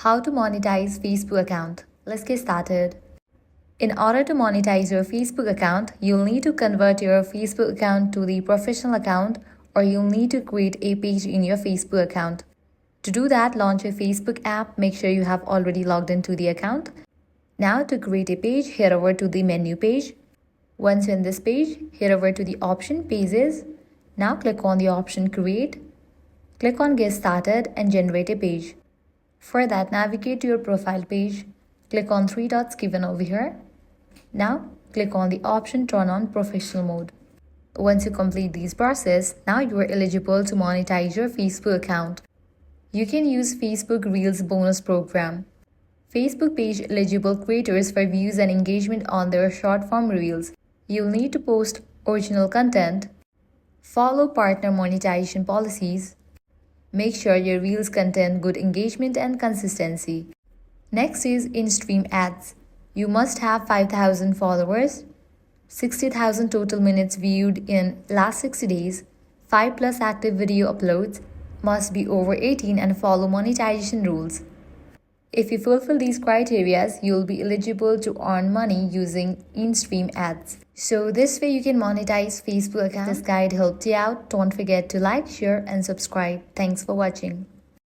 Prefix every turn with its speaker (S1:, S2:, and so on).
S1: How to monetize Facebook account. Let's get started. In order to monetize your Facebook account, you'll need to convert your Facebook account to the professional account, or you'll need to create a page in your Facebook account. To do that, launch your Facebook app. Make sure you have already logged into the account. Now to create a page, head over to the menu page. Once you're in this page, head over to the option Pages. Now click on the option Create. Click on Get Started and generate a page. For that, navigate to your profile page. Click on three dots given over here. Now, click on the option Turn on Professional Mode. Once you complete this process, now you are eligible to monetize your Facebook account. You can use Facebook Reels bonus program. Facebook page eligible creators for views and engagement on their short-form reels. You'll need to post original content, follow partner monetization policies, make sure your reels contain good engagement and consistency. Next is in-stream ads. You must have 5,000 followers, 60,000 total minutes viewed in last 60 days, 5+ active video uploads, must be over 18 and follow monetization rules. If you fulfill these criteria, you'll be eligible to earn money using in-stream ads. So this way you can monetize Facebook account. This guide helped you out. Don't forget to like, share and subscribe. Thanks for watching.